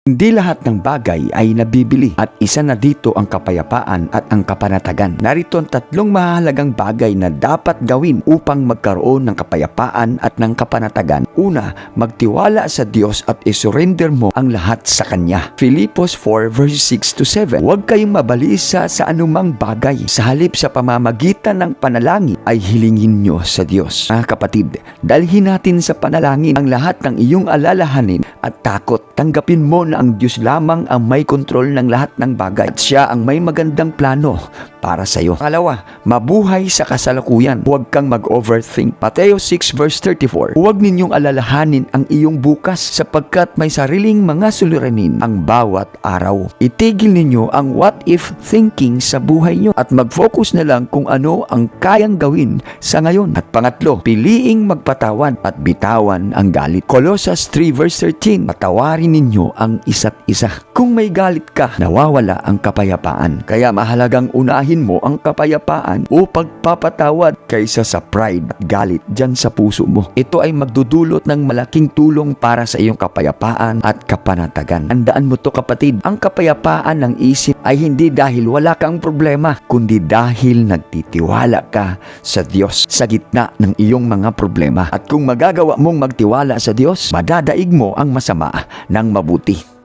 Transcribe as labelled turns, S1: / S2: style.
S1: Hindi lahat ng bagay ay nabibili at isa na dito ang kapayapaan at ang kapanatagan. Narito ang 3 mahalagang bagay na dapat gawin upang magkaroon ng kapayapaan at ng kapanatagan. Una, magtiwala sa Diyos at isurrender mo ang lahat sa Kanya. Filipos 4 verse 6 to 7. Huwag kayong mabalisa sa anumang bagay. Sa halip sa pamamagitan ng panalangin ay hilingin nyo sa Diyos. Mga kapatid, dalhin natin sa panalangin ang lahat ng iyong alalahanin at takot. Tanggapin mo na ang Diyos lamang ang may kontrol ng lahat ng bagay at Siya ang may magandang plano para sa iyo. Pangalawa, mabuhay sa kasalukuyan. Huwag kang mag-overthink. Mateo 6 verse 34. Huwag ninyong alalahanin ang iyong bukas sapagkat may sariling mga suliranin ang bawat araw. Itigil ninyo ang what if thinking sa buhay nyo at mag-focus na lang kung ano ang kayang gawin sa ngayon. At pangatlo, piliing magpatawad at bitawan ang galit. Colossus 3 verse 13. Patawarin ninyo ang isa't isa. Kung may galit ka, nawawala ang kapayapaan. Kaya mahalagang unahin mo ang kapayapaan o pagpapatawad kaysa sa pride at galit dyan sa puso mo. Ito ay magdudulot ng malaking tulong para sa iyong kapayapaan at kapanatagan. Tandaan mo to kapatid, ang kapayapaan ng isip ay hindi dahil wala kang problema, kundi dahil nagtitiwala ka sa Diyos sa gitna ng iyong mga problema. At kung magagawa mong magtiwala sa Diyos, madadaig mo ang masama ng mabuti.